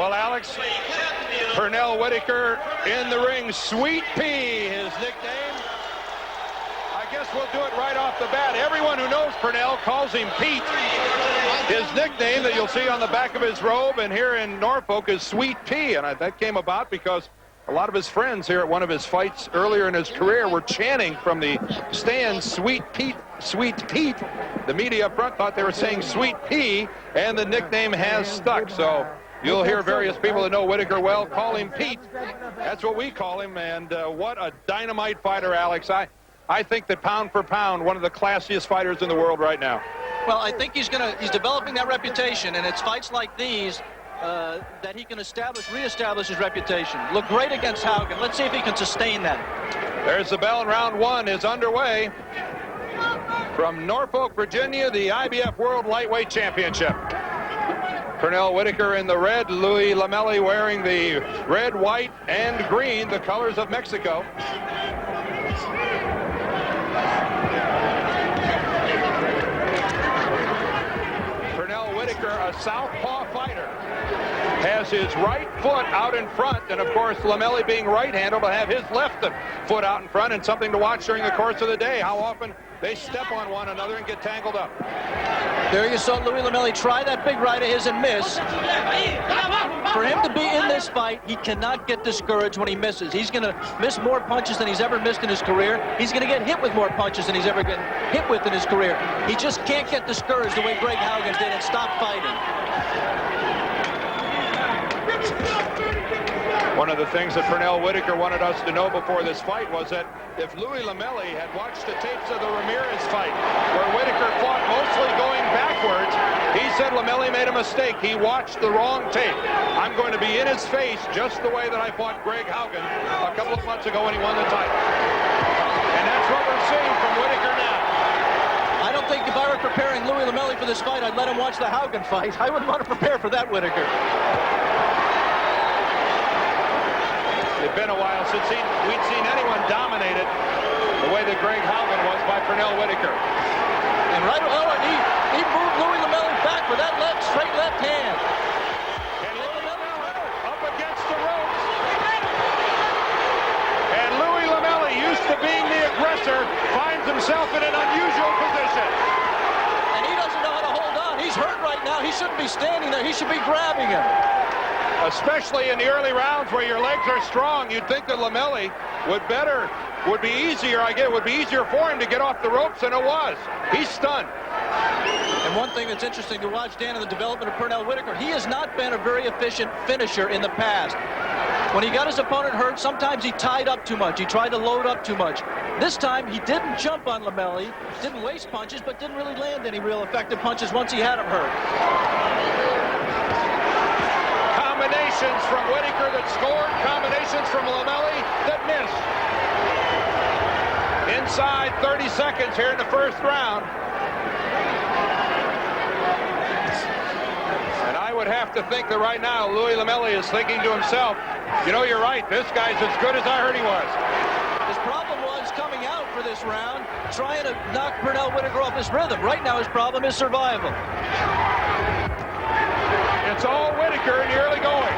Well, Alex, Pernell Whitaker in the ring. Sweet Pea, his nickname. I guess we'll do it right off the bat. Everyone who knows Pernell calls him Pete. His nickname that you'll see on the back of his robe and here in Norfolk is Sweet Pea. And that came about because a lot of his friends here at one of his fights earlier in his career were chanting from the stands, Sweet Pete, Sweet Pete. The media up front thought they were saying Sweet Pea, and the nickname has stuck. So you'll hear various people that know Whitaker well call him Pete. That's what we call him, and what a dynamite fighter, Alex. I think that pound for pound, one of the classiest fighters in the world right now. Well, I think he's developing that reputation, and it's fights like these that he can reestablish his reputation. Look great against Haugen. Let's see if he can sustain that. There's the bell, and round one is underway. From Norfolk, Virginia, the IBF World Lightweight Championship. Pernell Whitaker in the red, Louie Lomeli wearing the red, white, and green, the colors of Mexico. Pernell Whitaker, a southpaw fighter, has his right foot out in front, and of course Lomeli being right-handed will have his left foot out in front, and something to watch during the course of the day, how often they step on one another and get tangled up. There you saw Louie Lomeli try that big right of his and miss. For him to be in this fight, he cannot get discouraged when he misses. He's going to miss more punches than he's ever missed in his career. He's going to get hit with more punches than he's ever gotten hit with in his career. He just can't get discouraged the way Greg Haugen did and stop fighting. One of the things that Pernell Whitaker wanted us to know before this fight was that if Louie Lomeli had watched the tapes of the Ramirez fight, where Whitaker fought mostly going backwards, he said Lomeli made a mistake. He watched the wrong tape. I'm going to be in his face just the way that I fought Greg Haugen a couple of months ago when he won the title. And that's what we're seeing from Whitaker now. I don't think if I were preparing Louie Lomeli for this fight, I'd let him watch the Haugen fight. I wouldn't want to prepare for that Whitaker. It's been a while since we'd seen anyone dominated the way that Greg Haugen was by Pernell Whitaker. And he moved Louie Lomeli back with that straight left hand. And Louie Lomeli up against the ropes. And Louie Lomeli, used to being the aggressor, finds himself in an unusual position. And he doesn't know how to hold on. He's hurt right now. He shouldn't be standing there. He should be grabbing him. Especially in the early rounds where your legs are strong, you'd think that Lomeli would be easier for him to get off the ropes than it was. He's stunned. And one thing that's interesting to watch, Dan, in the development of Pernell Whitaker, he has not been a very efficient finisher in the past. When he got his opponent hurt, sometimes he tied up too much. He tried to load up too much. This time, he didn't jump on Lomeli, didn't waste punches, but didn't really land any real effective punches once he had him hurt. Combinations from Whitaker that scored, combinations from Lomeli that missed. Inside 30 seconds here in the first round. And I would have to think that right now Louie Lomeli is thinking to himself, you know, you're right, this guy's as good as I heard he was. His problem was coming out for this round, trying to knock Pernell Whitaker off his rhythm. Right now his problem is survival. It's all Whitaker in the early going.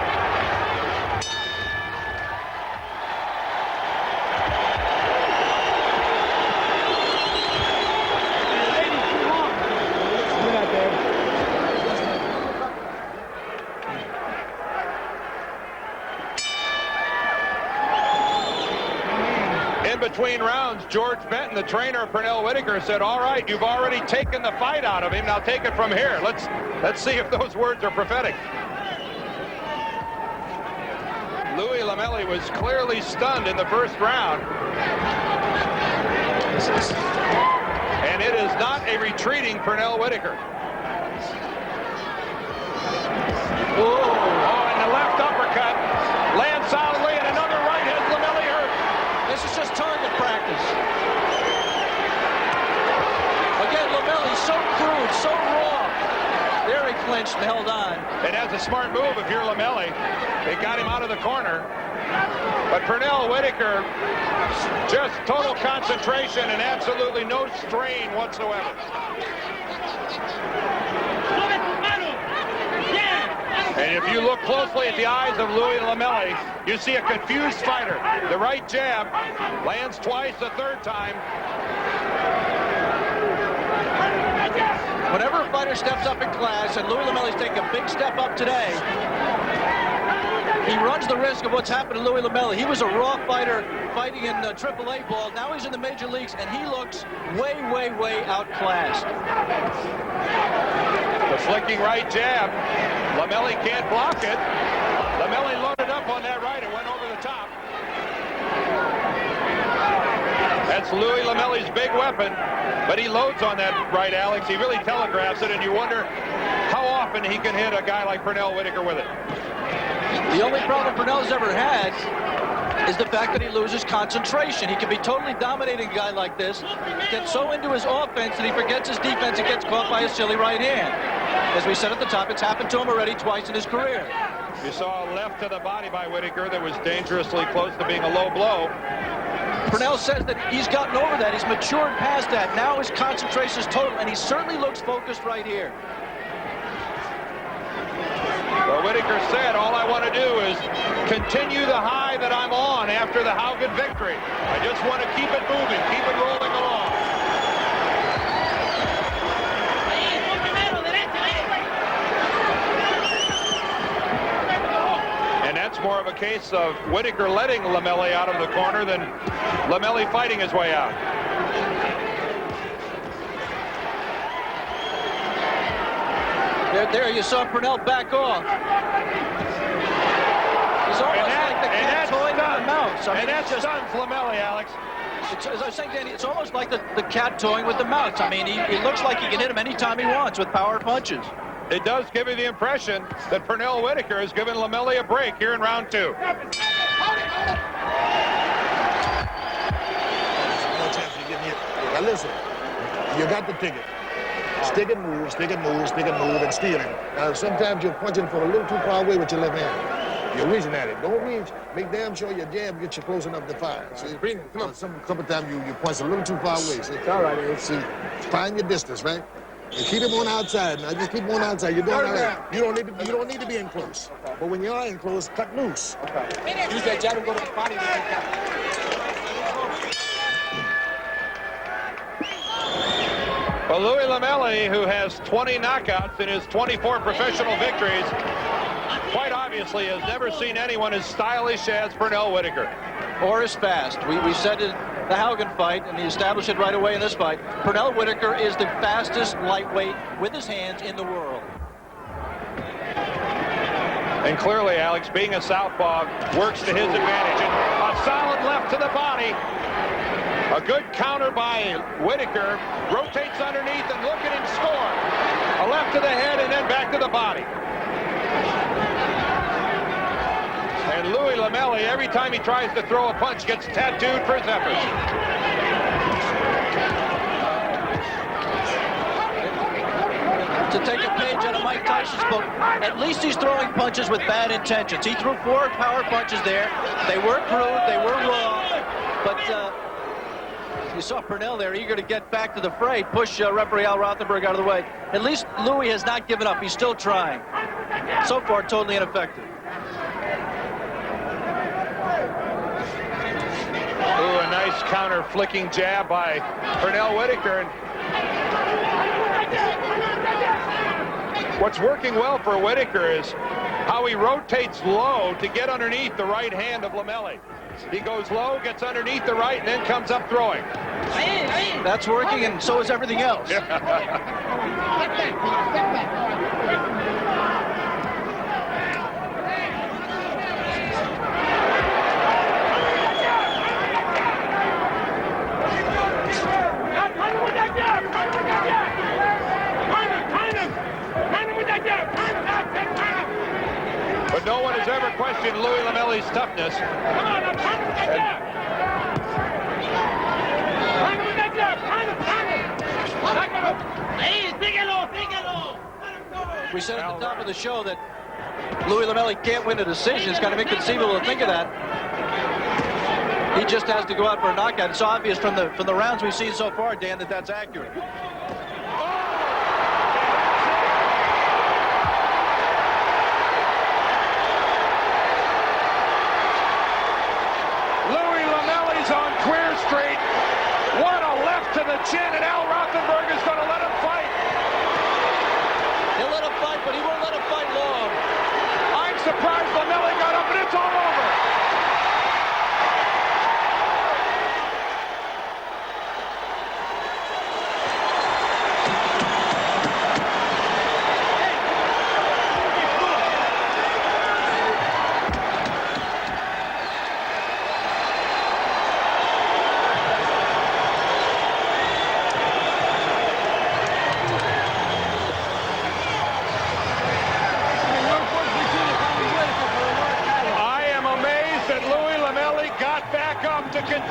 In between rounds, George Benton, the trainer of Pernell Whitaker, said, all right, you've already taken the fight out of him. Now take it from here. Let's see if those words are prophetic. Louie Lomeli was clearly stunned in the first round. And it is not a retreating Pernell Whitaker. Oh, and the left uppercut lands solidly, and another right has Lomeli hurt. This is just target practice. Again, Lomeli so crude, so raw. There he clinched and held on. And that's a smart move if you're Lomeli. They got him out of the corner. But Pernell Whitaker, just total concentration and absolutely no strain whatsoever. And if you look closely at the eyes of Louie Lomeli, you see a confused fighter. The right jab lands twice, the third time. Whenever a fighter steps up in class, and Louie Lomeli's taking a big step up today, he runs the risk of what's happened to Louie Lomeli. He was a raw fighter fighting in AAA ball. Now he's in the major leagues, and he looks way, way, way outclassed. The flicking right jab. Lomeli can't block it. Lomeli loaded up on that right and went over the top. That's Louie Lomeli's big weapon, but he loads on that right, Alex. He really telegraphs it, and you wonder how often he can hit a guy like Pernell Whitaker with it. The only problem Pernell's ever had is the fact that he loses concentration. He can be totally dominating a guy like this, gets so into his offense that he forgets his defense and gets caught by a silly right hand. As we said at the top, it's happened to him already twice in his career. You saw a left to the body by Whitaker that was dangerously close to being a low blow. Pernell says that he's gotten over that. He's matured past that. Now his concentration is total, and he certainly looks focused right here. Well, Whitaker said, all I want to do is continue the high that I'm on after the Haugen victory. I just want to keep it moving, keep it rolling along. And that's more of a case of Whitaker letting Lomeli out of the corner than Lomeli fighting his way out. There you saw Pernell back off. He's almost like the cat toying with the mouse. And that stuns Lomeli, Alex. As I was saying, Danny, it's almost like the cat toying with the mouse. I mean, he looks like he can hit him anytime he wants with power punches. It does give you the impression that Pernell Whitaker has given Lomeli a break here in round 2. Now listen, you got the ticket. Stick and move, stick and move, stick and move, and steal it. Now, sometimes you're punching from a little too far away with your left hand. You're reaching at it. Don't reach. Make damn sure your jab gets you close enough to fire. See, come on. Couple times you punch a little too far away. See, it's all right. See, find your distance, right? And keep him on outside. Now, just keep him on outside. You're doing all right. You don't need to be in close. But when you are in close, cut loose. Okay. Use that jab and go to the body. Well, Louie Lomeli, who has 20 knockouts in his 24 professional victories, quite obviously has never seen anyone as stylish as Pernell Whitaker. Or as fast. We said in the Haugen fight, and he established it right away in this fight, Pernell Whitaker is the fastest lightweight with his hands in the world. And clearly, Alex, being a southpaw works to his advantage. And a solid left to the body. A good counter by Whitaker. Rotates underneath and look at him score. A left to the head and then back to the body. And Louie Lomeli, every time he tries to throw a punch, gets tattooed for his efforts. To take a page out of Mike Tyson's book, at least he's throwing punches with bad intentions. He threw 4 power punches there. They were crude, they were raw, but you saw Pernell there eager to get back to the fray, push referee Al Rothenberg out of the way. At least Louie has not given up. He's still trying. So far, totally ineffective. Ooh, a nice counter flicking jab by Pernell Whitaker. And what's working well for Whitaker is how he rotates low to get underneath the right hand of Lomeli. He goes low, gets underneath the right, and then comes up throwing. That's working, and so is everything else. But no one has ever questioned Louie Lomeli's toughness. We said at the top of the show that Louie Lomeli can't win a decision. It's kind of inconceivable to think of that. He just has to go out for a knockout. It's obvious from the rounds we've seen so far, Dan, that that's accurate.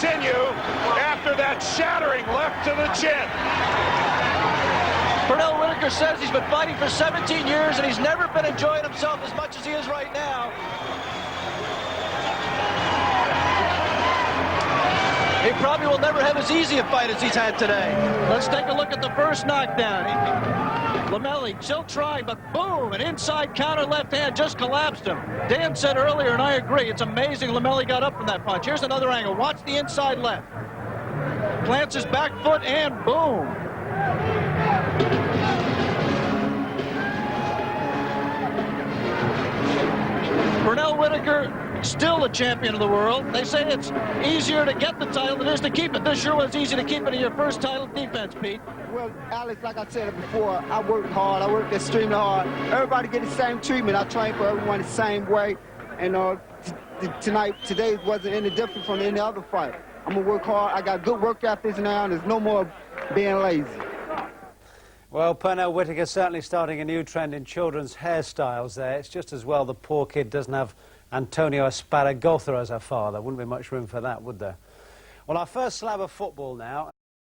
continue after that shattering left to the chin. Pernell Whitaker says he's been fighting for 17 years and he's never been enjoying himself as much as he is right now. He probably will never have as easy a fight as he's had today. Let's take a look at the first knockdown. Lomeli still trying, but boom, an inside counter left hand just collapsed him. Dan said earlier, and I agree, it's amazing Lomeli got up from that punch. Here's another angle. Watch the inside left. Plants his back foot and boom. Pernell Whitaker, still a champion of the world. They say it's easier to get the title than it is to keep it. This sure was easy to keep it in your first title defense, Pete. Well, Alex, like I said before, I worked hard. I worked extremely hard. Everybody get the same treatment. I train for everyone the same way. And today wasn't any different from any other fight. I'm going to work hard. I got good work ethics now, and there's no more being lazy. Well, Pernell Whitaker certainly starting a new trend in children's hairstyles there. It's just as well the poor kid doesn't have Antonio Esparagotha as her father. Wouldn't be much room for that, would there? Well, our first slab of football now.